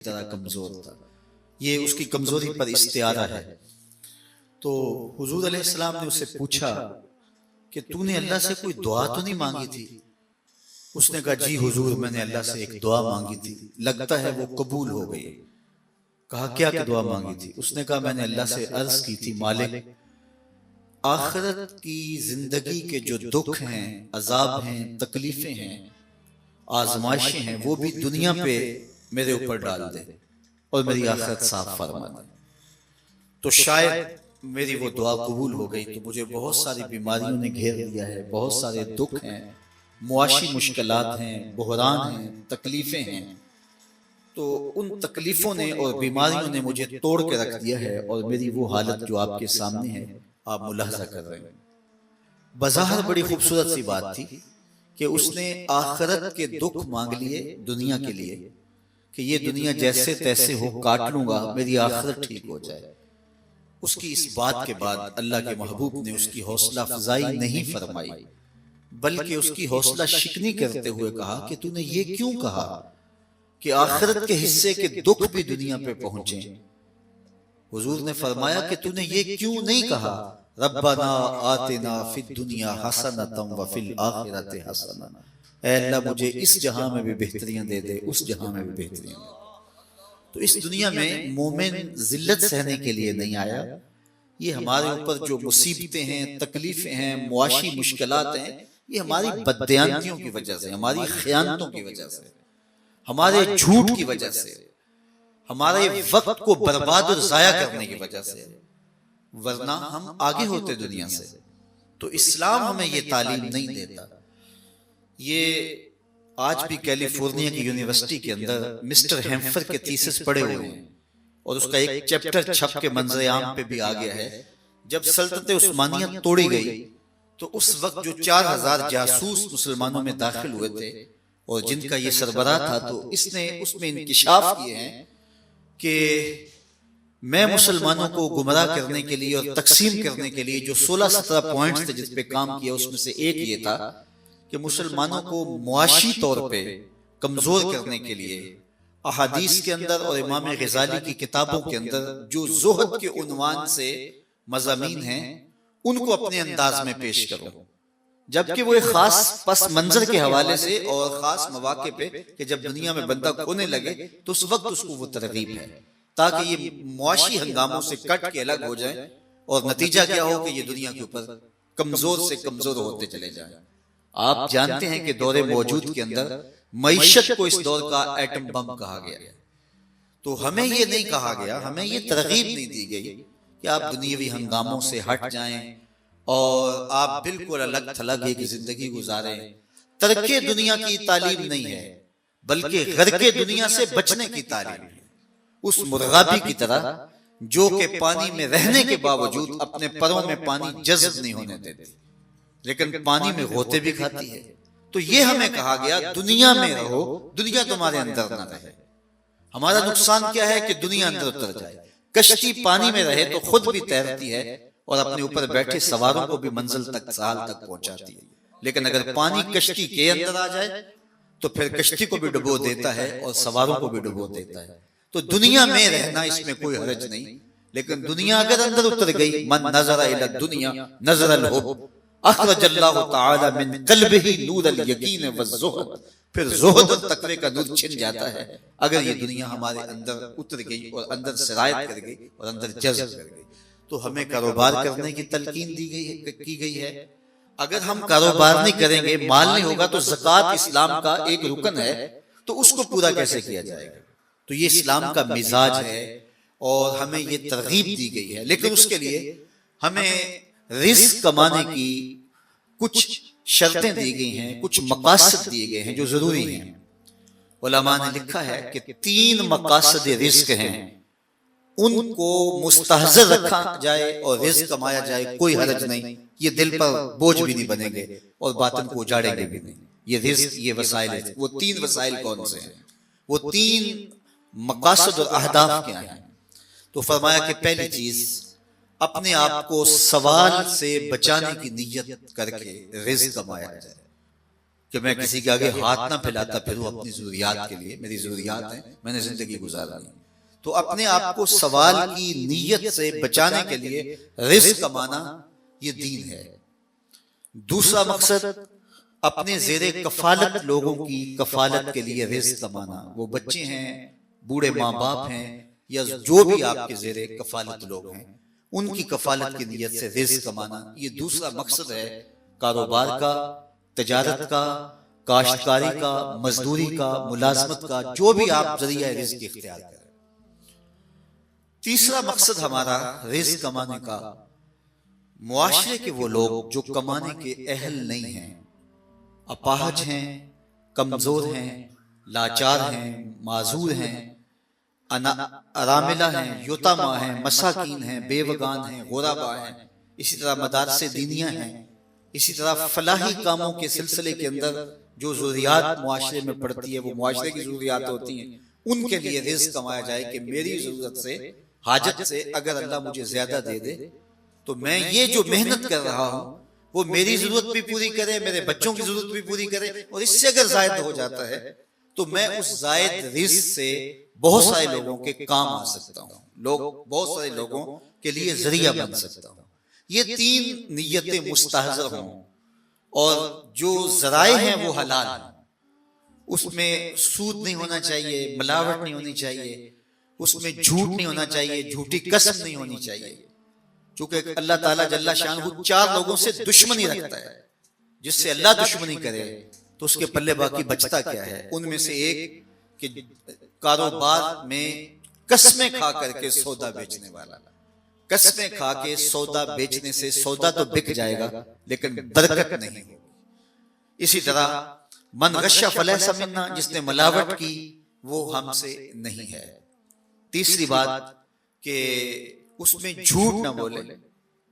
طرح کمزور تھا. یہ اس کی کمزوری پر استعارہ ہے. تو حضور علیہ السلام نے اسے پوچھا کہ تو نے اللہ سے کوئی دعا تو نہیں مانگی تھی؟ اس نے کہا جی حضور میں نے اللہ سے ایک دعا مانگی تھی، لگتا ہے وہ قبول ہو گئی. کہا کیا کہ دعا مانگی تھی؟ اس نے کہا میں نے اللہ سے عرض کی تھی مالک آخرت کی زندگی کے جو دکھ ہیں، عذاب ہیں، تکلیفیں ہیں، آزمائشیں ہیں، وہ بھی دنیا پہ میرے اوپر ڈال دے اور میری آخرت صاف فرما دے. تو شاید میری وہ دعا قبول ہو گئی. تو مجھے بہت ساری بیماریوں نے گھیر لیا ہے، بہت سارے دکھ ہیں، معاشی مشکلات ہیں، بحران ہیں، تکلیفیں ہیں. تو ان تکلیفوں نے اور بیماریوں نے مجھے توڑ کے رکھ دیا ہے، اور میری وہ حالت جو آپ کے سامنے ہے آپ ملاحظہ کر رہے ہیں. بظاہر بڑی خوبصورت سی بات تھی کہ اس نے آخرت کے دکھ مانگ لیے دنیا کے لیے کہ یہ دنیا جیسے تیسے ہو کاٹ لوں گا، میری آخرت ٹھیک ہو جائے. اس کی اس بات کے بعد اللہ کے محبوب نے اس کی حوصلہ افزائی نہیں فرمائی، بلکہ اس کی حوصلہ شکنی کرتے ہوئے کہا کہ تو نے یہ کیوں کہا کہ آخرت کے حصے کے دکھ بھی دنیا پہ پہنچیں؟ حضور نے فرمایا کہ تو نے یہ کیوں نہیں کہا ربنا آتنا فی الدنیا حسنۃ وفی الآخرۃ حسنۃ، اے اللہ مجھے اس جہاں میں بھی بہتریاں دے دے، اس جہاں میں بھی بہتریاں دے. تو اس دنیا میں مومن ذلت سہنے کے لیے نہیں آیا. یہ ہمارے اوپر جو مصیبتیں ہیں، تکلیفیں ہیں، معاشی مشکلات ہیں، یہ ہماری بددیانتیوں کی وجہ سے، ہماری خیانتوں کی وجہ سے، ہمارے جھوٹ کی وجہ سے، ہمارے وقت کو برباد اور ضائع کرنے کی وجہ سے، ورنہ ہم آگے ہوتے دنیا سے. تو اسلام ہمیں یہ تعلیم نہیں دیتا. یہ آج بھی کیلیفورنیا کی یونیورسٹی کے اندر مسٹر ہیمفر کے تھیسس پڑے ہوئے ہیں، اور اس کا ایک چیپٹر چھپ کے منظر عام پہ بھی آ گیا ہے. جب سلطنت عثمانیہ توڑی گئی تو اس وقت جو 4000 جاسوس مسلمانوں میں داخل ہوئے تھے اور جن کا یہ سربراہ تھا، تو اس نے اس میں انکشاف کیے ہیں کہ میں مسلمانوں کو گمراہ کرنے کے لیے اور تقسیم کرنے کے لیے جو 16-17 پوائنٹس تھے جس پہ کام کیا، اس میں سے ایک یہ تھا کہ مسلمانوں کو معاشی طور پہ کمزور کرنے کے لیے احادیث کے اندر اور امام غزالی کی کتابوں کے اندر جو زہد کے عنوان سے مضامین ہیں ان کو اپنے انداز میں پیش کرو، جبکہ وہ ایک خاص پس منظر کے حوالے سے اور خاص مواقع پہ کہ جب دنیا میں بندہ کھونے لگے تو اس وقت اس کو وہ ترغیب ہے، تاکہ یہ معاشی ہنگاموں سے کٹ کے الگ ہو جائیں اور نتیجہ کیا ہو کہ یہ دنیا کے اوپر کمزور سے کمزور ہوتے چلے جائیں. آپ جانتے ہیں کہ دور موجود کے اندر معیشت کو اس دور کا ایٹم بم کہا گیا ہے. تو ہمیں یہ نہیں کہا گیا، ہمیں یہ ترغیب نہیں دی گئی کہ آپ دنیاوی ہنگاموں سے ہٹ جائیں اور آپ بالکل الگ تھلگ ایک زندگی گزاریں. ترک دنیا کی تعلیم نہیں ہے، بلکہ غرق دنیا سے بچنے کی تعلیم ہے. اس مرغابی کی طرح جو کہ پانی میں رہنے کے باوجود اپنے پروں میں پانی جذب نہیں ہونے دیتی، لیکن پانی میں غوطے بھی کھاتی ہے. تو یہ ہمیں کہا گیا دنیا میں رہو، دنیا تمہارے اندر نہ رہے. ہمارا نقصان کیا ہے کہ دنیا اندر اتر جائے. کشتی پانی میں رہے تو خود بھی تیرتی ہے اور اپنے اوپر بیٹھے سواروں کو بھی منزل تک، ساحل تک پہنچاتی ہے. لیکن اگر پانی کشتی کے اندر آ جائے تو پھر کشتی کو بھی ڈبو دیتا ہے اور سواروں کو بھی ڈبو دیتا ہے. تو دنیا میں رہنا اس میں کوئی حرج نہیں، لیکن دنیا اگر اندر اتر گئی، من نظر الی الدنیا نظر الحب اخرج اللہ تعالی من قلبہ نور الیقین والزہد، پھر زہد اور تقوی کا نور چھن جاتا ہے اگر یہ دنیا ہمارے اندر اتر گئی اور اندر سرایت کر گئی اور اندر جذب کر گئی. تو ہمیں کاروبار کرنے کی تلقین کی گئی ہے. اگر ہم کاروبار نہیں کریں گے، مال نہیں ہوگا، تو زکوٰۃ اسلام کا ایک رکن ہے، تو اس کو پورا کیسے کیا جائے گا؟ تو یہ اسلام کا مزاج ہے اور ہمیں یہ ترغیب دی گئی ہے. لیکن اس کے لیے ہمیں رزق کمانے کی کچھ شرطیں دی گئی ہیں، کچھ مقاصد دیے گئے ہیں جو ضروری ہیں. علماء نے لکھا ہے کہ 3 مقاصد رزق ہیں، ان کو مستحضر رکھا جائے اور رزق کمایا جائے، کوئی حرج نہیں. یہ دل پر بوجھ بھی نہیں بنیں گے اور باطن کو اجاڑیں گے بھی نہیں. یہ رزق، یہ وسائل ہیں. وہ 3 وسائل کون سے ہیں؟ وہ 3 مقاصد اور اہداف کیا ہیں؟ تو فرمایا کہ پہلی چیز اپنے آپ کو سوال سے بچانے کی نیت کر کے رزق کمایا جائے. کہ میں کسی کے آگے ہاتھ نہ پھیلاتا پھروں اپنی ضروریات کے لیے. میری ضروریات ہیں, میں نے زندگی گزارنی. تو اپنے آپ کو سوال کی نیت سے بچانے کے لیے رزق کمانا یہ دین ہے. دوسرا مقصد اپنے زیر کفالت لوگوں کی کفالت کے لیے رزق کمانا. وہ بچے ہیں, بوڑھے ماں باپ ہیں, یا جو بھی آپ کے زیر کفالت لوگ ہیں, ان کی کفالت کی نیت سے رزق کمانا. یہ دوسرا مقصد ہے کاروبار کا, تجارت کا, کاشتکاری کا, مزدوری کا, ملازمت کا, جو بھی آپ ذریعہ رزق اختیار کریں. تیسرا مقصد ہمارا رزق کمانے کا معاشرے کے وہ لوگ جو کمانے کے اہل نہیں ہیں, اپاہج ہیں, کمزور ہیں, لاچار ہیں, معذور ہیں, اراملہ ہیں, یتامى ہیں, مساکین ہیں, بیوگان ہیں, غرباء ہیں, اسی طرح مدارس دینیہ ہیں, اسی طرح فلاحی کاموں کے سلسلے کے اندر جو ضروریات معاشرے میں پڑتی ہے, وہ معاشرے کی ضروریات ہوتی ہیں, ان کے لیے رزق کمایا جائے کہ میری ضرورت سے, حاجت سے اگر اللہ مجھے زیادہ دے دے تو میں یہ جو محنت کر رہا ہوں وہ میری ضرورت بھی پوری کرے, میرے بچوں کی ضرورت بھی پوری کرے, اور اس سے اگر زائد ہو جاتا ہے تو میں اس زائد رزق سے بہت سارے لوگوں کے کام آ سکتا ہوں, بہت سارے لوگوں کے لیے ذریعہ بن سکتا ہوں. یہ تین نیتیں مستحضر ہوں, اور جو ذرائع ہیں وہ حلال ہیں, اس میں سود نہیں ہونا چاہیے, ملاوٹ نہیں ہونی چاہیے, اس میں جھوٹ نہیں ہونا چاہیے, جھوٹی قسم نہیں ہونی چاہیے. چونکہ اللہ تعالیٰ جل شانہ 4 لوگوں سے دشمنی رکھتا ہے, جس سے اللہ دشمنی کرے تو اس کے پلے باقی بچتا کیا ہے. ان میں سے ایک کہ کاروبار میں قسمیں کھا کر کے سودا بیچنے والا. قسمیں کھا کے سودا بیچنے سے سودا تو بک جائے گا لیکن برکت نہیں ہوگی. اسی طرح من غش فلیس منا, جس نے ملاوٹ کی وہ ہم سے نہیں ہے. تیسری بات کہ اس میں جھوٹ نہ بولے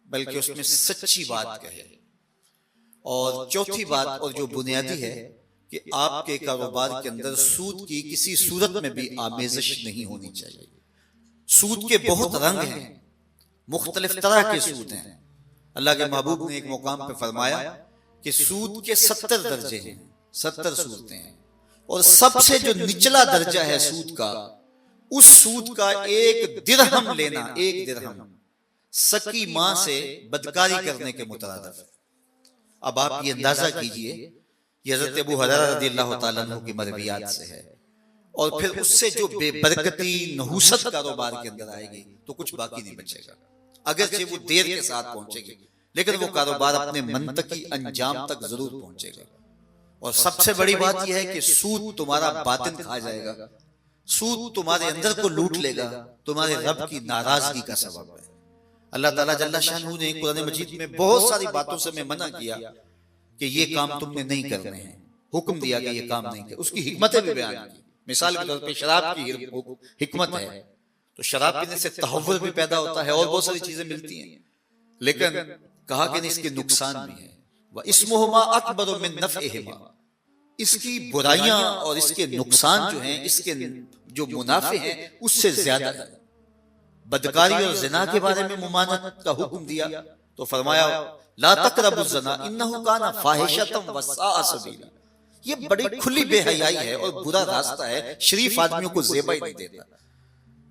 بلکہ اس میں سچی بات کہے. اور چوتھی بات اور جو بنیادی ہے کہ آپ کے کاروبار کے اندر سود کی کسی صورت میں بھی آمیزش نہیں ہونی چاہیے. سود کے بہت رنگ ہیں, مختلف طرح کے سود ہیں. اللہ کے محبوب نے ایک مقام پہ فرمایا کہ سود کے 70 درجے ہیں, 70 صورتیں ہیں, اور سب سے جو نچلا درجہ ہے سود کا, اس سود کا 1 درہم لینا, 1 درہم سکی ماں سے بدکاری کرنے کے مترادف. اب آپ یہ اندازہ کیجئے, یہ حضرت ابو ہریرہ رضی اللہ تعالیٰ عنہ کی مرویات سے ہے, اور پھر اس سے جو بے برکتی نحوست کاروبار کے اندر آئے گی تو کچھ باقی نہیں بچے گا. اگرچہ وہ دیر کے ساتھ پہنچے گی لیکن وہ کاروبار اپنے منطقی انجام تک ضرور پہنچے گا. اور سب سے بڑی بات یہ ہے کہ سود تمہارا باطن کھا جائے گا, سود تمہارے اندر کو لوٹ لے گا, تمہارے رب کی ناراضگی کا سبب ہے. اللہ تعالیٰ جل شانہ نے قرآن مجید میں بہت ساری باتوں سے میں منع کیا کہ یہ کام تم نے نہیں کرنے ہیں, حکم دیا کہ یہ کام نہیں کرنے. اس کی حکمتیں بھی بیان کی. مثال کے طور پہ شراب کی حکمت ہے, تو شراب پینے سے تحور بھی پیدا ہوتا ہے اور بہت ساری چیزیں ملتی ہیں, لیکن کہا کہ اس کے نقصان بھی ہیں. وَإِسْمُهُمَا أَكْبَرُ مِن نَفْعِهِمَا, اس کی برائیاں اور اس کے نقصان جو ہیں, اس کے جو منافع ہیں اس سے زیادہ ہے. بدکاری اور زنا کے بارے میں ممانعت کا حکم دیا تو فرمایا لا تقربوا الزنا انه كان فاحشة وساء سبیلا. یہ بڑی کھلی بے حیائی ہے اور برا راستہ ہے, شریف آدمیوں کو زیبا ہی نہیں دیتا.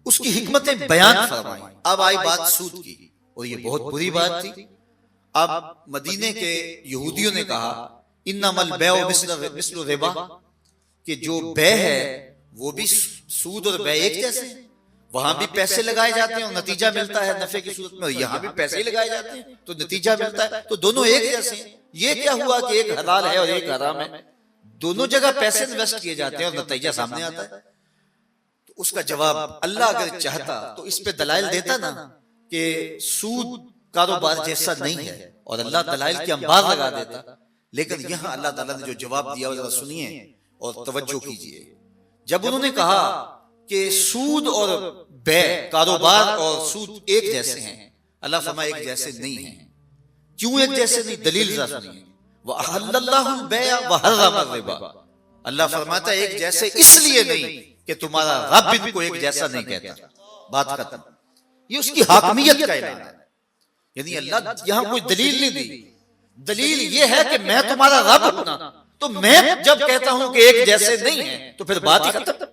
اس کی حکمتیں بیان فرمائیں. اب آئی بات سود کی, اور یہ بہت بری بات تھی. اب مدینے کے یہودیوں نے کہا انما البیع مثل الربا, کہ جو بے ہے وہ بھی سود اور بے ایک جیسے ہیں. وہاں بھی پیسے لگائے جاتے ہیں اور نتیجہ ملتا ہے نفع کی صورت میں, اور یہاں بھی پیسے لگائے جاتے ہیں تو نتیجہ ملتا ہے, تو دونوں ایک جیسے ہیں. یہ کیا ہوا کہ ایک حلال ہے اور ایک حرام ہے, دونوں جگہ پیسے انویسٹ کیے جاتے ہیں اور نتیجہ سامنے آتا ہے. تو اس کا جواب اللہ اگر چاہتا تو اس پہ دلائل دیتا نا کہ سود کاروبار جیسا نہیں ہے, اور اللہ دلائل کے انبار لگا دیتا. لیکن یہاں اللہ تعالیٰ نے جو جواب دیا ذرا سنیے اور توجہ کیجئے. جب انہوں نے کہا کہ سود اور بے, کاروبار اور سود ایک جیسے ہیں, اللہ فرمائے ایک جیسے نہیں ہیں. کیوں ایک جیسے نہیں؟ دلیل ذرا سنیے. وَأَحَلَّ اللَّهُ الْبَيْعَ وَحَرَّمَ الرِّبَا, اللہ فرماتا ہے ایک جیسے اس لیے نہیں کہ تمہارا رب ان کو ایک جیسا نہیں کہتا. بات ختم. یہ اس کی حاکمیت کا اعلان ہے. یعنی اللہ یہاں کوئی دلیل نہیں دی, دلیل یہ ہے کہ میں تمہارا رب اپنا تو میں جب کہتا ہوں کہ ایک جیسے نہیں ہیں تو پھر بات ہی ختم.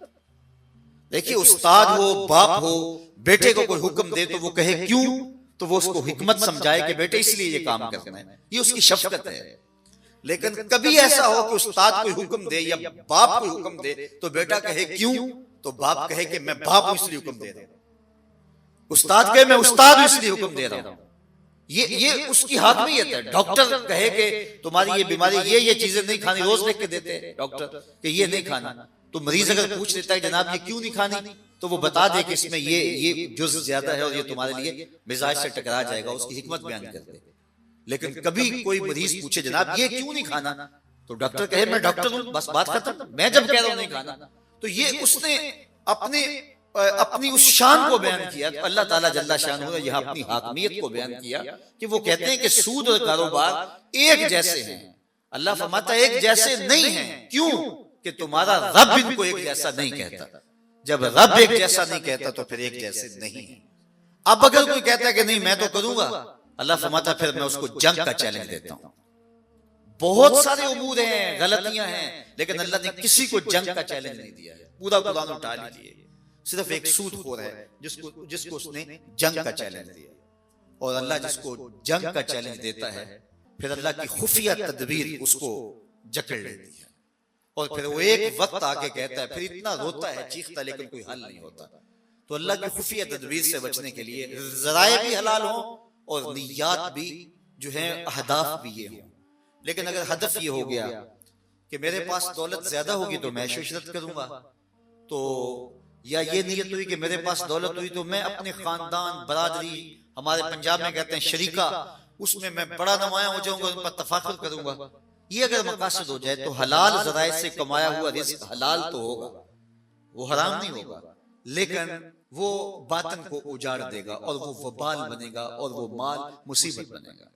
دیکھیے استاد ہو باپ ہو بیٹے کو کوئی حکم دے تو وہ کہے کیوں, تو وہ اس کو حکمت سمجھائے کہ بیٹے اس لیے یہ کام کرنا ہے, یہ اس کی شفقت ہے. لیکن کبھی ایسا ہو کہ استاد کوئی حکم دے یا باپ کوئی حکم دے تو بیٹا کہے کیوں, تو باپ کہے کہ میں باپ ہوں اس لیے حکم دے رہا ہوں, استاد کہے میں استاد ہوں اس لیے حکم دے رہا ہوں. یہ اس کی حاکمیت ہے. ڈاکٹر کہے کہ تمہاری یہ بیماری یہ چیزیں نہیں کھانی, روز لکھ کے دیتے ہیں ڈاکٹر کہ یہ نہیں کھانا, تو مریض اگر پوچھ لیتا ہے جناب یہ کیوں نہیں کھانی, تو وہ بتا دے کہ اس میں یہ جز زیادہ ہے اور یہ تمہارے لیے مزاج سے ٹکرا جائے گا, اس کی حکمت بیان کر دے. لیکن کبھی کوئی مریض پوچھے جناب یہ کیوں نہیں کھانا, تو ڈاکٹر کہے میں ڈاکٹر ہوں بس بات ختم, میں جب کہہ رہا ہوں نہیں کھانا. تو یہ اس نے اپنی اس شان کو بیان کیا. اللہ تعالیٰ جل شانہ نے یہاں اپنی حاکمیت کو بیان کیا کہ وہ کہتے ہیں کہ سود اور کاروبار ایک جیسے ہیں. اللہ فرماتا ہے ایک جیسے نہیں ہیں, کیوں کہ تمہارا رب ان کو ایک جیسا نہیں کہتا. جب رب ایک جیسا نہیں کہتا تو پھر ایک جیسے نہیں ہیں. اب اگر کوئی کہتا ہے کہ نہیں میں تو کروں گا, اللہ فرماتا پھر میں اس کو جنگ کا چیلنج دیتا ہوں. بہت سارے امور ہیں غلطیاں ہیں, لیکن اللہ نے کسی کو جنگ کا چیلنج نہیں دیا ہے. پورا قرآن اٹھا لیجیے, صرف ایک سود خور ہے جس کو اس نے جنگ کا چیلنج دیا. اور اللہ جس کو جنگ کا چیلنج دیتا ہے پھر اللہ کی خفیہ تدبیر اس کو جکڑ لیتی ہے, اور پھر وہ ایک وقت آکے کہتا ہے, پھر اتنا روتا ہے چیختا ہے لیکن کوئی حل نہیں ہوتا. تو اللہ کی خفیہ تدبیر سے بچنے کے لیے ذرائع بھی حلال ہوں اور نیات بھی جو ہیں اہداف بھی یہ ہوں. لیکن اگر ہدف یہ ہو گیا کہ میرے پاس دولت زیادہ ہوگی تو میں عشرت کروں گا, تو یا یہ نیت ہوئی کہ میرے پاس دولت ہوئی تو میں اپنے خاندان برادری, ہمارے پنجاب میں کہتے ہیں شریکہ, اس میں بڑا نمایاں ہو جاؤں گا, ان پر تفاخر کروں گا. یہ اگر مقاصد ہو جائے تو حلال ذرائع سے کمایا ہوا رزق حلال تو ہوگا, وہ حرام نہیں ہوگا, لیکن وہ باطن کو اجاڑ دے گا اور وہ وبال بنے گا اور وہ مال مصیبت بنے گا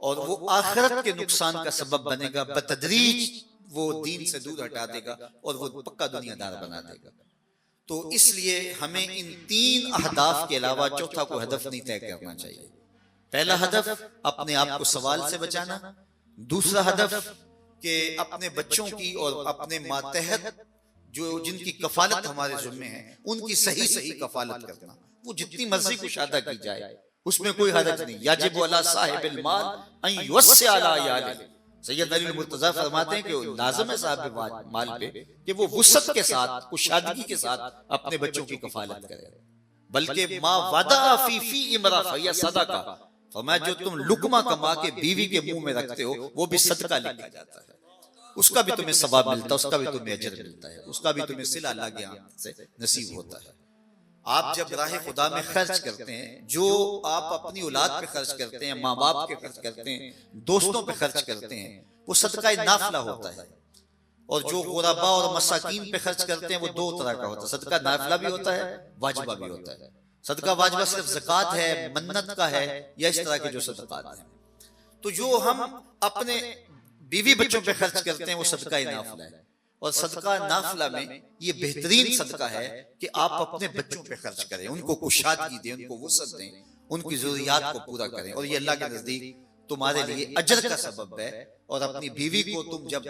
اور وہ آخرت کے نقصان کا سبب بنے گا. بتدریج وہ دین سے دور ہٹا دے گا اور وہ پکا دنیا دار بنا دے گا. تو اس لیے ہمیں ان 3 اہداف کے علاوہ چوتھا کوئی ہدف نہیں طے کرنا چاہیے. پہلا ہدف اپنے آپ کو سوال سے بچانا, دوسرا ہدف کہ اپنے بچوں کی اور اپنے ماتحت جن کی کفالت ہمارے ذمہ ہے ان کی صحیح کفالت کرنا. وہ جتنی مرضی کشادہ کی جائے اس میں کوئی حرج نہیں. یجب علی صاحب المال ان یوسع علی عیالہ, سید علی المرتضیٰ فرماتے ہیں کہ لازم ہے صاحب مال پہ کہ وہ وسعت کے ساتھ کشادگی کے ساتھ اپنے بچوں کی کفالت کرے. بلکہ ما وضع فی امرأ فہی صدقہ, فرمایا جو تم لقمہ کما کے بیوی کے منہ میں رکھتے ہو وہ بھی صدقہ لکھا جاتا ہے, اس کا بھی تمہیں ثواب ملتا ہے, اس کا بھی تمہیں اجر ملتا ہے, اس کا بھی تمہیں صلہ اللہ کے ہاں سے نصیب ہوتا ہے. آپ جب راہ خدا میں خرچ کرتے ہیں, جو آپ اپنی اولاد پہ خرچ کرتے ہیں, ماں باپ پہ خرچ کرتے ہیں, دوستوں پہ خرچ کرتے ہیں, وہ صدقہ نافلہ ہوتا ہے. اور جو غربا اور مساکین پہ خرچ کرتے ہیں وہ 2 طرح کا ہوتا ہے, صدقہ نافلہ بھی ہوتا ہے, واجبہ بھی ہوتا ہے. صدقہ واجبہ صرف زکوٰۃ ہے, منت کا ہے, یا اس طرح کے جو صدقات ہیں. تو جو ہم اپنے بیوی بچوں پہ خرچ کرتے ہیں وہ صدقہ نافلہ ہے. اور صدقہ نافلہ میں یہ بہترین صدقہ ہے کہ آپ اپنے بچوں پہ خرچ کریں, ان کو کشادگی دیں, ان کو وسعت دیں, ان کی ضروریات کو پورا کریں, اور یہ اللہ کے نزدیک تمہارے لیے اجر کا سبب ہے. اور اپنی بیوی کو تم جب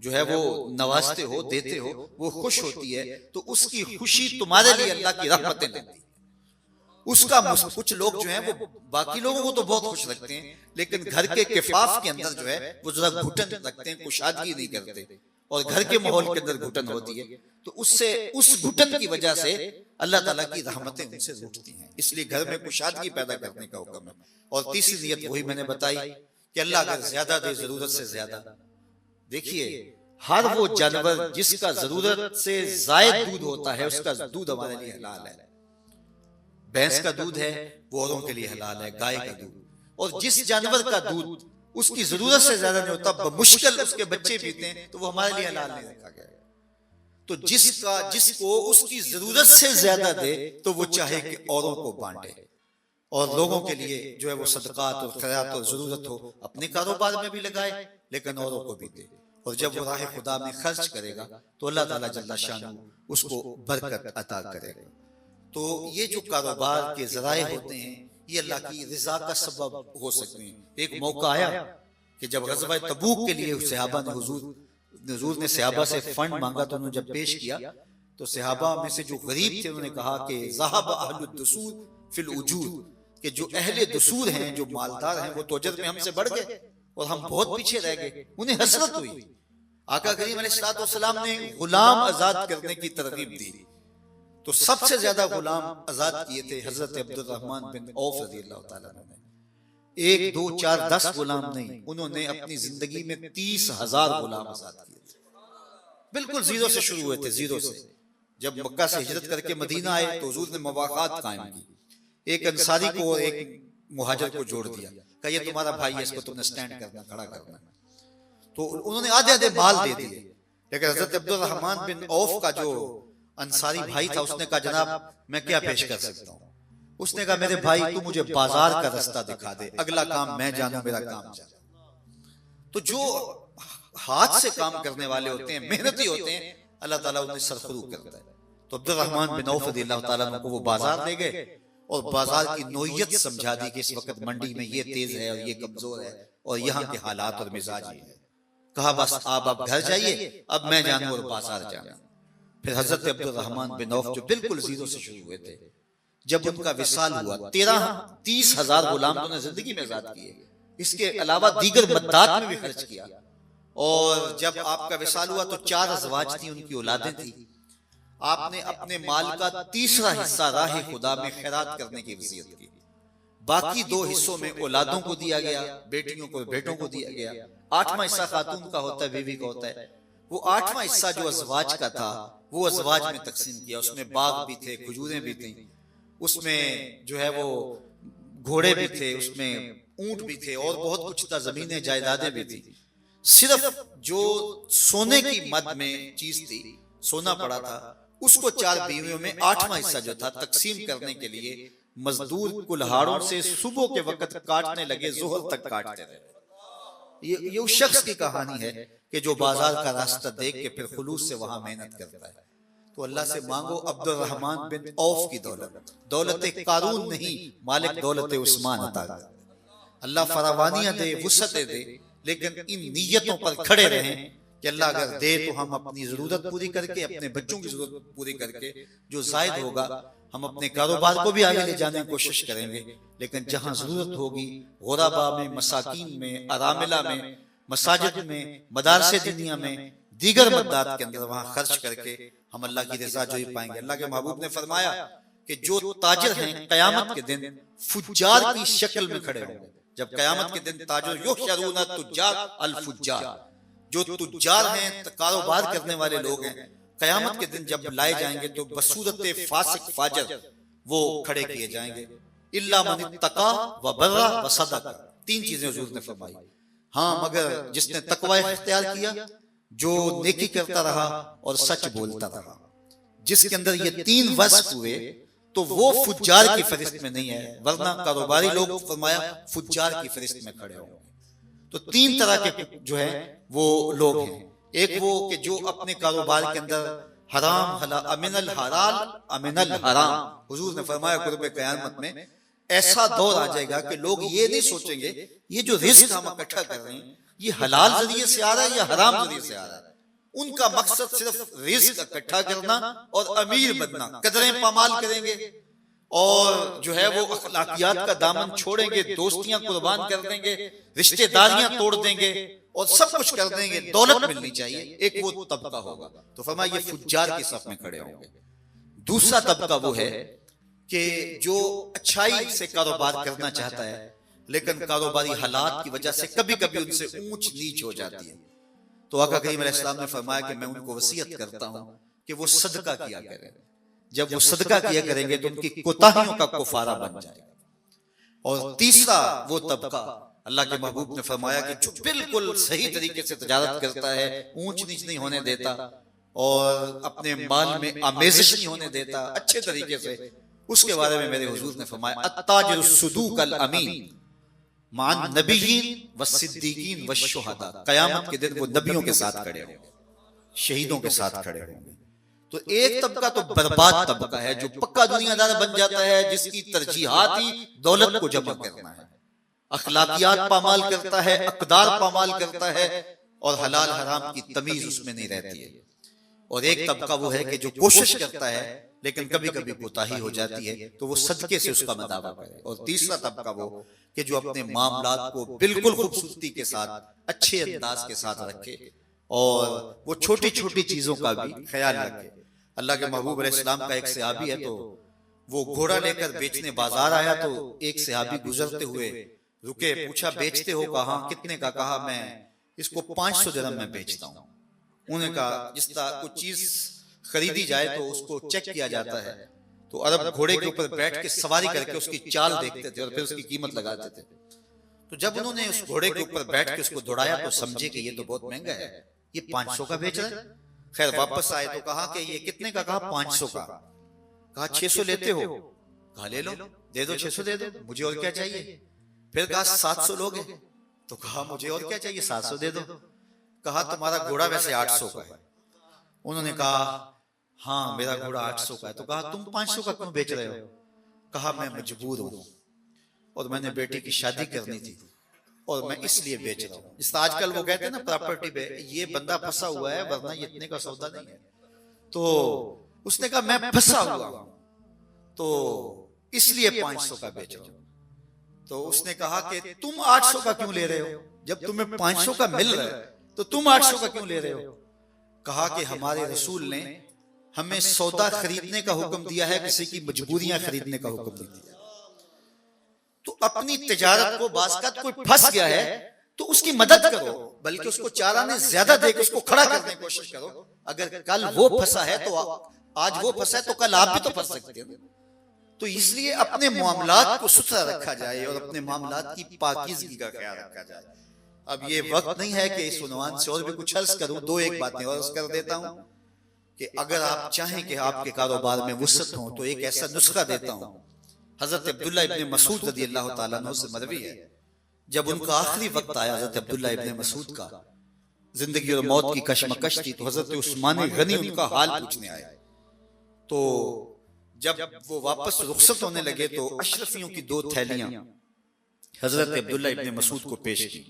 جو ہے وہ نوازتے ہو, دیتے ہو, وہ خوش ہوتی ہے, تو اس کی خوشی تمہارے لیے اللہ کی رحمتیں لیتی ہے. اس کا کچھ لوگ جو ہیں وہ باقی لوگوں کو تو بہت خوش رکھتے ہیں, لیکن گھر کے کفاف کے اندر جو ہے وہ ذرا گھٹن رکھتے ہیں, کشادگی نہیں کرتے, اور گھر کے ماحول کے اندر گھٹن ہوتی ہے. تو اس گھٹن کی وجہ سے اللہ تعالیٰ کی رحمتیں ان سے روٹتی ہیں. اس لیے گھر میں کشادگی پیدا کرنے کا حکم ہے. اور تیسری نیت وہی میں نے بتائی کہ اللہ اگر زیادہ دے, ضرورت سے زیادہ. دیکھیے ہر وہ جانور جس کا ضرورت سے زائد دودھ ہوتا ہے اس کا دودھ ہمارے لیے حلال ہے. بھینس کا دودھ ہے وہ اوروں کے لیے حلال ہے, گائے کا دودھ. اور جس جانور کا دودھ اس کی ضرورت سے زیادہ نہیں ہوتا, بمشکل اس کے بچے پیتے ہیں, تو وہ ہمارے لیے حلال نہیں رکھا گیا. تو جس کو اس کی ضرورت سے زیادہ دے تو وہ چاہے کہ اوروں کو بانٹے, اور لوگوں کے لیے جو ہے وہ صدقات اور خیرات اور ضرورت ہو اپنے کاروبار میں بھی لگائے, لیکن اوروں کو بھی دے. اور جب وہ راہ خدا میں خرچ کرے گا تو اللہ تعالیٰ جل شانہ اس کو برکت عطا کرے گا. تو یہ جو کاروبار کے ذرائع ہوتے ہیں یہ اللہ کی رضا کا سبب ہو سکتے ہیں. ایک موقع آیا کہ جب غزوہ تبوک کے لیے صحابہ نے حضور حضور نے صحابہ سے فنڈ مانگا تو انہوں نے جب پیش کیا تو صحابہ میں سے جو غریب تھے انہوں نے کہا کہ ذہب اہل الدثور فی الوجود، کہ جو اہل دثور ہیں، جو مالدار ہیں، وہ توجد میں ہم سے بڑھ گئے اور ہم بہت پیچھے رہ گئے. انہیں حسرت ہوئی. آقا کریم علیہ السلام نے غلام آزاد کرنے کی ترغیب دی تو سب سے زیادہ غلام آزاد کیے تھے حضرت عبد الرحمن بن عوف رضی اللہ تعالیٰ عنہ نے. 1 2 4 10 غلام نہیں، انہوں نے اپنی زندگی میں 30,000 غلام آزاد کیے تھے. بالکل زیرو سے شروع ہوئے تھے، زیرو سے. جب مکہ سے ہجرت کر کے مدینہ آئے تو حضور نے مواقعات قائم کی. ایک انصاری کو اور ایک مہاجر کو جوڑ دیا، کہا یہ تمہارا بھائی ہے، اس کو تم نے سٹینڈ کرنا، کھڑا کرنا. تو انہوں نے آدھے آدھے مال دے دیے. لیکن حضرت عبد الرحمن بن عوف کا جو انصاری بھائی تھا اس نے کہا جناب میں کیا پیش کر سکتا ہوں؟ اس نے کہا میرے بھائی تو مجھے بازار کا رستہ دکھا دے، اگلا کام میں جانوں، میرا کام جانا. تو جو ہاتھ سے کام کرنے والے ہوتے ہیں، محنتی ہوتے ہیں، اللہ تعالیٰ انہیں سرخرو کرتا ہے. تو عبد الرحمن بن عوف رضی اللہ تعالیٰ عنہ کو وہ بازار لے گئے اور بازار کی نوعیت سمجھا دی کہ اس وقت منڈی میں یہ تیز ہے اور یہ کمزور ہے اور یہاں کے حالات اور مزاج یہ ہے. کہا بس آپ اب گھر جائیے، اب میں جانوں اور بازار جانا. پھر حضرت عبد الرحمن بن عوف جو بالکل زیرو سے شروع ہوئے تھے، جب ان کا وصال ہوا 30,000 غلام تو نے زندگی میں آزاد کیے، اس کے علاوہ دیگر مدات میں بھی خرچ کیا. اور جب آپ کا وصال ہوا تو 4 ازواج تھی، ان کی اولادیں تھیں. آپ نے اپنے مال کا تیسرا حصہ راہ خدا میں خیرات کرنے کی وصیت کی. باقی 2 حصوں میں اولادوں کو دیا گیا، بیٹیوں کو بیٹوں کو دیا گیا. 8واں حصہ خاتون کا ہوتا ہے، بیوی کا ہوتا ہے. وہ 8واں حصہ جو ازواج کا تھا وہ ازواج میں تقسیم کیا. اس میں باغ بھی تھے، کھجوریں بھی تھیں، اس میں جو ہے وہ گھوڑے بھی تھے، اس میں اونٹ بھی تھے اور بہت کچھ تھا، زمینیں جائیدادیں بھی تھی. صرف جو سونے کی مد میں چیز تھی، سونا پڑا تھا، اس کو 4 بیویوں میں 8واں حصہ جو تھا تقسیم کرنے کے لیے مزدور کلہاڑوں سے صبح کے وقت کاٹنے لگے، ظہر تک کاٹتے رہے. یہ اس شخص کی کہانی ہے کہ جو بازار کا راستہ دیکھ کے پھر خلوص سے وہاں محنت کرتا ہے. تو اللہ سے مانگو عبد الرحمن بن عوف کی دولت، دولت قارون نہیں، مالک دولت عثمان عطا کر. اللہ فراوانیاں دے، وسعتیں دے، لیکن ان نیتوں پر کھڑے رہیں کہ اللہ اگر دے تو ہم اپنی ضرورت پوری کر کے، اپنے بچوں کی ضرورت پوری کر کے، جو زائد ہوگا ہم اپنے کاروبار کو بھی آگے لے جانے کی کوشش کریں گے. لیکن جہاں ضرورت ہوگی، غربا میں، مساکین میں، اراملہ میں، مساجد میں، مدارس دینیا میں، دیگر مدات کے اندر وہاں خرچ کر کے ہم اللہ کی رضا جوئی پائیں گے. اللہ کے محبوب نے فرمایا کہ جو تاجر ہیں قیامت کے دن فجار کی شکل میں کھڑے ہوں گے. جب قیامت کے دن تاجر یحشرون التجار الفجار، جو تجار ہیں، کاروبار کرنے والے لوگ ہیں، قیامت کے دن جب لائے جائیں گے تو بصورت فاسق فاجر وہ کھڑے کیے جائیں گے. الا من اتقى وبر وصدق، 3 چیزیں حضور نے فرمائی. ہاں مگر جس نے تقوی اختیار کیا، جو نیکی کرتا رہا اور سچ بولتا رہا، جس کے اندر یہ 3 وصف ہوئے تو وہ فجار کی فہرست میں نہیں ہے، ورنہ کاروباری لوگ فرمایا فجار کی فہرست میں کھڑے ہوں گے. تو 3 طرح کے جو ہے وہ لوگ ہیں. ایک وہ کہ جو اپنے کاروبار کے اندر حرام حلال، امن الحلال امن الحرام. حضور نے فرمایا قرب قیامت میں ایسا دور آ جائے گا کہ لوگ یہ نہیں سوچیں گے یہ جو رزق ہم اکٹھا کر رہے ہیں یہ حلال ذریعے سے آ رہا ہے یا حرام ذریعے سے آ رہا ہے. ان کا مقصد صرف رزق اکٹھا کرنا اور امیر بننا. قدریں پامال کریں گے اور جو ہے وہ اخلاقیات کا دامن چھوڑیں گے، دوستیاں قربان کر دیں گے، رشتہ داریاں توڑ دیں گے اور سب کچھ کر دیں گے. دولت ملنی چاہیے، ایک وہ طبقہ ہوگا. تو فرمایا یہ فجار کی صف میں کھڑے ہوں گے. دوسرا طبقہ وہ ہے کہ جو اچھائی سے کاروبار کرنا چاہتا ہے لیکن کاروباری حالات کی وجہ سے کبھی کبھی ان سے اونچ نیچ ہو جاتی ہے. تو آقا کریم علیہ السلام نے فرمایا کہ میں ان کو وصیت کرتا ہوں کہ وہ صدقہ کیا کریں. جب وہ صدقہ کیا کریں گے تو ان کی کوتاہیوں کا کفارہ بن جائے گا. اور تیسرا وہ طبقہ اللہ کے محبوب نے فرمایا کہ جو بالکل صحیح طریقے سے تجارت کرتا ہے، اونچ نیچ نہیں ہونے دیتا اور اپنے مال میں آمیزش نہیں ہونے دیتا اچھے طریقے سے، اس کے بارے میں میرے حضور نے فرمایا التاجر الصدوق الامین مع النبیین والصدیقین والشہداء. قیامت کے دن وہ نبیوں کے ساتھ کھڑے ہوں گے، شہیدوں کے ساتھ کھڑے ہوں گے. تو ایک طبقہ تو برباد طبقہ ہے جو پکا دنیا دار بن جاتا ہے، جس کی ترجیحات ہی دولت کو جمع کرنا ہے، اخلاقیات پامال کرتا ہے، اقدار پامال کرتا ہے، اور حلال حرام کی تمیز اس میں نہیں رہتی ہے، اور ایک طبقہ وہ ہے کہ جو کوشش کرتا ہے لیکن کبھی کبھی کوتاہی ہو جاتی ہے تو وہ صدقے سے اس کا مداوع کرے، اور تیسرا طبقہ وہ کہ جو اپنے معاملات کو بالکل خوبصورتی کے ساتھ اچھے انداز کے ساتھ رکھے اور وہ چھوٹی چھوٹی چیزوں کا بھی خیال رکھے۔ اللہ کے محبوب علیہ السلام کا ایک صحابی ہے، تو وہ گھوڑا لے کر بیچنے بازار آیا، تو ایک صحابی گزرتے ہوئے رکے، پوچھا بیچتے ہو؟ کہا کتنے کا؟ کہا میں اس کو 500 درہم میں بیچتا ہوں۔ انہوں نے کہا جس طرح کوئی چیز خریدی جائے تو اس کو چیک کیا جاتا ہے، تو عرب گھوڑے کے اوپر بیٹھ کے سواری کر کے اس کی چال دیکھتے تھے اور پھر اس کی قیمت لگاتے تھے۔ تو جب انہوں نے اس گھوڑے کے اوپر بیٹھ کے اس کو دوڑایا تو سمجھے کہ یہ تو بہت مہنگا ہے، یہ 500 کا بیچ رہا ہے۔ خیر واپس آئے تو کہا کہ یہ کتنے کا؟ کہا 500 کا۔ کہا 600 لیتے ہو؟ کہا لے لو، دے دو 600 دے دو، مجھے اور کیا چاہیے؟ پھر کہا 700 لوگے؟ تو کہا مجھے اور کیا چاہیے، 700 دے دو۔ کہا تمہارا گھوڑا ویسے 800 کا ہے۔ انہوں نے کہا ہاں میرا گھوڑا 800 کا ہے۔ تو کہا تم 500 کا کیوں بیچ رہے ہو؟ کہا میں مجبور ہوں اور میں نے بیٹی کی شادی کرنی تھی اور میں اس لیے بیچ رہا ہوں۔ اس آج کل وہ کہتے ہیں نا پراپرٹی پہ، یہ بندہ پھنسا ہوا ہے ورنہ یہ اتنے کا سودا نہیں ہے۔ تو اس نے کہا میں پھنسا ہوا ہوں تو اس لیے 500 کا بیچ رہا ہوں۔ تو اس نے کہا کہ تم 800 کا کیوں لے رہے ہو؟ جب تمہیں 500 کا مل رہا ہے تو تم 800 کا کیوں لے رہے ہو؟ کہا کہ ہمارے رسول نے ہمیں سودا خریدنے کا حکم دیا ہے، کسی کی مجبوریاں خریدنے کا حکم نہیں دیا۔ تو اپنی تجارت کو بعض کا کوئی پھنس گیا ہے تو اس کی مدد کرو، بلکہ اس کو چارانے زیادہ دے کے اس کو کھڑا کرنے کی کوشش کرو۔ اگر کل وہ پھنسا ہے تو آج وہ پھنسا ہے تو کل آپ بھی تو پھنس سکتے ہیں۔ تو اس لیے اپنے معاملات کو ستھرا رکھا جائے اور اپنے معاملات کی پاکیزگی کا خیال رکھا جائے۔ اب یہ وقت نہیں ہے کہ اس عنوان سے اور بھی کچھ عرض کروں، دو ایک باتیں اور عرض کر دیتا ہوں کہ اگر آپ چاہیں کہ آپ کے کاروبار میں وسعت ہو تو ایک ایسا نسخہ دیتا ہوں۔ حضرت عبداللہ ابن مسعود رضی اللہ تعالیٰ عنہ سے مروی ہے، جب ان کا آخری وقت آیا حضرت عبداللہ ابن مسعود کا، زندگی اور موت کی کشمکش تھی، تو حضرت عثمان غنی ان کا حال پوچھنے آئے۔ تو جب وہ واپس رخصت ہونے لگے تو اشرفیوں کی 2 تھیلیاں حضرت عبداللہ ابن مسعود کو پیش کی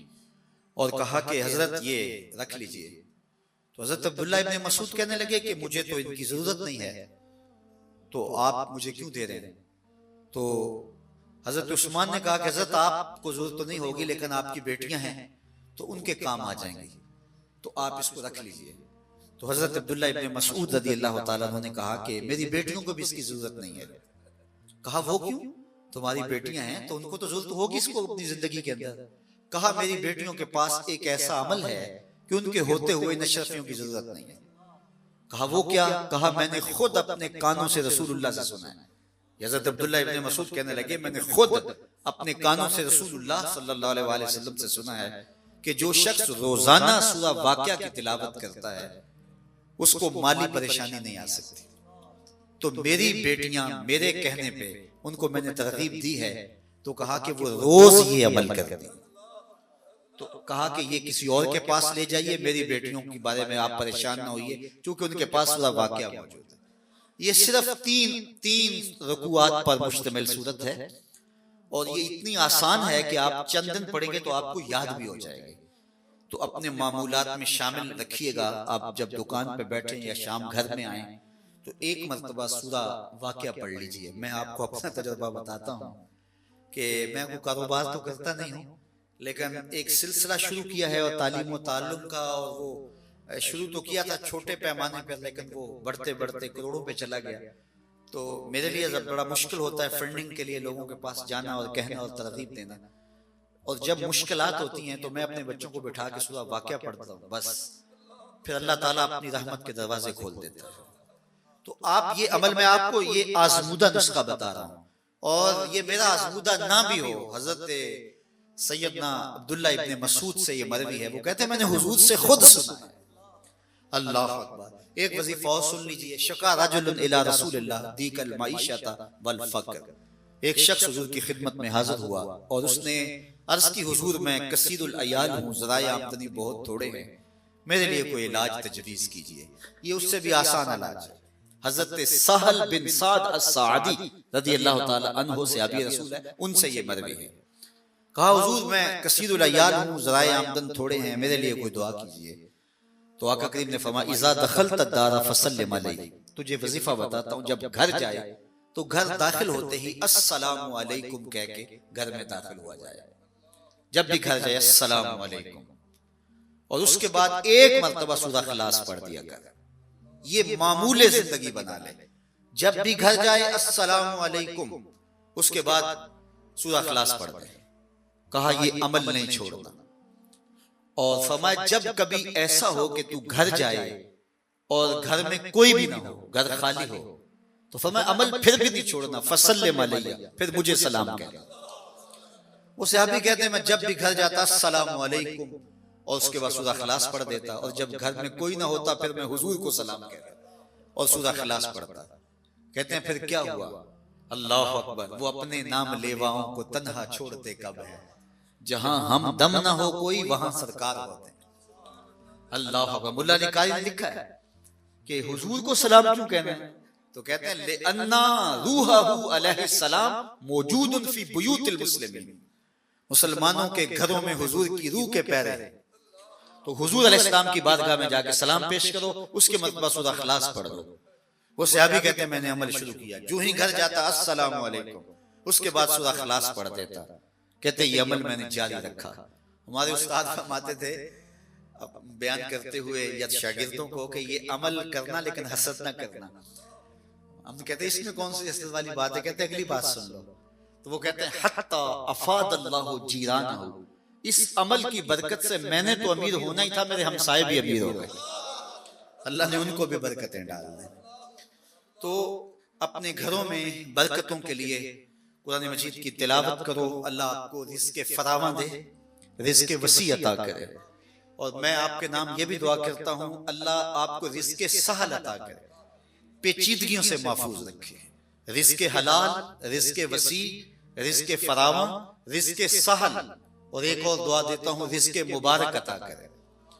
اور کہا کہ حضرت یہ رکھ لیجئے۔ تو حضرت عبداللہ ابن مسعود کہنے لگے کہ مجھے تو ان کی ضرورت نہیں ہے، تو آپ مجھے کیوں دے رہے ہیں؟ تو حضرت عثمان نے کہا کہ حضرت آپ کو ضرورت تو نہیں ہوگی لیکن آپ کی بیٹیاں ہیں تو ان کے کام آ جائیں گی، تو آپ اس کو رکھ لیجئے۔ تو حضرت عبداللہ ابن مسعود رضی اللہ تعالیٰ عنہ نے کہا کہ میری بیٹیوں کو بھی اس کی ضرورت نہیں ہے۔ کہا وہ کیوں؟ تمہاری بیٹیاں ہیں تو ان کو تو ضرورت ہوگی اس کو اپنی زندگی کے اندر۔ کہا میری بیٹیوں کے پاس ایک ایسا عمل ہے کہ ان کے ہوتے ہوئے ان اشرفیوں کی ضرورت نہیں ہے۔ کہا وہ کیا؟ کہا میں نے خود اپنے کانوں سے رسول اللہ سے سنا ہے۔ حضرت عبداللہ ابن مسعود کہنے لگے میں نے خود اپنے کانوں سے رسول اللہ صلی اللہ علیہ وآلہ وسلم سے سنا ہے کہ جو شخص روزانہ سورہ واقعہ کی تلاوت کرتا ہے اس کو مالی پریشانی نہیں آ سکتی۔ تو میری بیٹیاں میرے کہنے پہ ان کو میں نے ترغیب دی ہے، تو کہا کہ وہ روز یہ عمل کرتی۔ تو کہا کہ یہ کسی اور کے پاس لے جائیے، میری بیٹیوں کے بارے میں آپ پریشان نہ ہوئیے کیونکہ ان کے پاس سورہ واقعہ موجود ہے۔ یہ صرف تین رکوعات پر مشتمل سورت ہے اور یہ اتنی آسان ہے کہ آپ چند دن پڑھیں گے تو آپ کو یاد بھی ہو جائے گی۔ تو اپنے معمولات میں شامل رکھیے گا، آپ جب دکان پہ بیٹھیں یا شام گھر میں آئیں تو ایک مرتبہ سورہ واقعہ پڑھ لیجئے۔ میں آپ کو اپنا تجربہ بتاتا ہوں کہ میں کوئی کاروبار تو کرتا نہیں ہوں لیکن ایک سلسلہ شروع کیا ہے اور تعلیم و تعلم کا، اور وہ شروع تو کیا تھا چھوٹے پیمانے پر لیکن وہ بڑھتے بڑھتے کروڑوں پہ چلا گیا۔ تو میرے لیے بڑا مشکل ہوتا ہے فنڈنگ کے لیے لوگوں کے پاس جانا اور کہنا اور ترغیب دینا، اور جب مشکلات ہوتی ہیں تو میں اپنے بچوں کو بٹھا کے سورہ واقعہ پڑھتا ہوں، بس پھر اللہ تعالیٰ اپنی رحمت کے دروازے کھول دیتا ہے۔ تو آپ یہ عمل میں آپ کو یہ آزمودہ نسخہ بتا رہا ہوں، اور یہ میرا آزمودہ نہ بھی ہو، حضرت سیدنا عبداللہ ابن مسعود سے یہ مروی ہے، وہ کہتے ہیں میں نے حضور سے خود سنا ہے۔ اللہ اکبر۔ ایک وظیفہ اور سن لیجئے، شکا رجل الی رسول اللہ دیک المعیشۃ والفقر۔ ایک شخص حضور کی خدمت میں حاضر ہوا اور اس نے عرض کی حضور میں کثیر العیال ہوں، ذرائع آمدنی بہت تھوڑے ہیں، میرے لیے کوئی علاج تجویز کیجئے۔ یہ اس سے بھی آسان علاج ہے۔ حضرت سہل بن سعد الساعدی رضی اللہ تعالی عنہ صحابی رسول ہے، ان سے یہ مروی ہے۔ کہا حضور میں کثیر العیال ہوں، ذرائع آمدن تھوڑے ہیں، میرے لیے کوئی دعا کیجئے۔ تو آقا کریم نے فرمایا اذا دخلت الدار فسلم علیہ، تجھے وظیفہ بتاتا ہوں، جب گھر جائے تو گھر داخل ہوتے ہی السلام علیکم کہہ کے گھر میں داخل ہوا جائے۔ جب بھی گھر جائے السلام علیکم، اور اس کے بعد ایک مرتبہ سورہ اخلاص پڑھ دیا کر۔ یہ معمول زندگی بنا لے، جب بھی گھر جائے السلام علیکم، اس کے بعد سورہ اخلاص پڑھ دے۔ کہا یہ عمل نہیں چھوڑنا، اور فرمایا جب کبھی ایسا ہو کہ تو گھر جائے اور گھر میں کوئی بھی نہ ہو، گھر خالی ہو، تو فرمایا عمل پھر بھی نہیں چھوڑنا، فسلم علیہ، پھر مجھے سلام کہنا۔ وہ صحابی کہتے ہیں میں جب بھی گھر جاتا السلام علیکم، اور اس کے بعد سورہ اخلاص پڑھ دیتا، اور جب گھر میں کوئی نہ ہوتا پھر میں حضور کو سلام کہتا اور سورہ اخلاص پڑھتا۔ کہتے ہیں پھر کیا ہوا؟ اللہ اکبر، وہ اپنے نام لیواؤں کو تنہا چھوڑتے کب ہے، جہاں ہم دم نہ ہو کوئی وہاں سرکار ہوتے ہیں۔ اللہ اکبر۔ ملا علی قاری نے لکھا ہے کہ حضور کو سلام کیوں کہنا ہے؟ تو کہتے ہیں لِأَنَّا رُوحَهُ علیہ السلام موجود فی بیوت المسلمین، مسلمانوں کے گھروں میں حضور کی روح کے پیرے ہیں، تو حضور علیہ السلام کی بارگاہ میں جا کے سلام پیش کرو، اس کے مرتبہ سورہ اخلاص پڑھ دو۔ وہ صحابی کہتے ہیں میں نے عمل شروع کیا، جو ہی گھر جاتا السلام علیکم، اس کے بعد سورہ اخلاص پڑھ دیتا۔ کہتے ہیں یہ عمل میں نے جاری رکھا۔ ہمارے استاد فرماتے تھے بیان کرتے ہوئے یا شاگردوں کو کہ یہ عمل کرنا لیکن حسد نہ کرنا۔ ہم کہتے ہیں اس میں کون سی حسد والی بات ہے؟ کہتے ہیں اگلی بات سن لو۔ تو وہ کہتے ہیں حتی افاد اللہ جیرانہ، اس عمل کی برکت سے میں نے تو امیر ہونا ہی تھا، میرے ہمسائے بھی امیر ہو گئے، اللہ نے ان کو بھی برکتیں ڈال دیں۔ تو اپنے گھروں میں برکتوں کے لیے قرآن مجید کی تلاوت کرو، اللہ آپ کو رزق فراواں دے، رزق وسیع عطا کرے۔ اور میں آپ کے نام یہ بھی دعا کرتا ہوں اللہ آپ کو رزق سہل عطا کرے، پیچیدگیوں سے محفوظ رکھے، رزق حلال، رزق وسیع، رزق فراواں، رزق سہل، اور ایک اور دعا دیتا ہوں رزق مبارک عطا کرے۔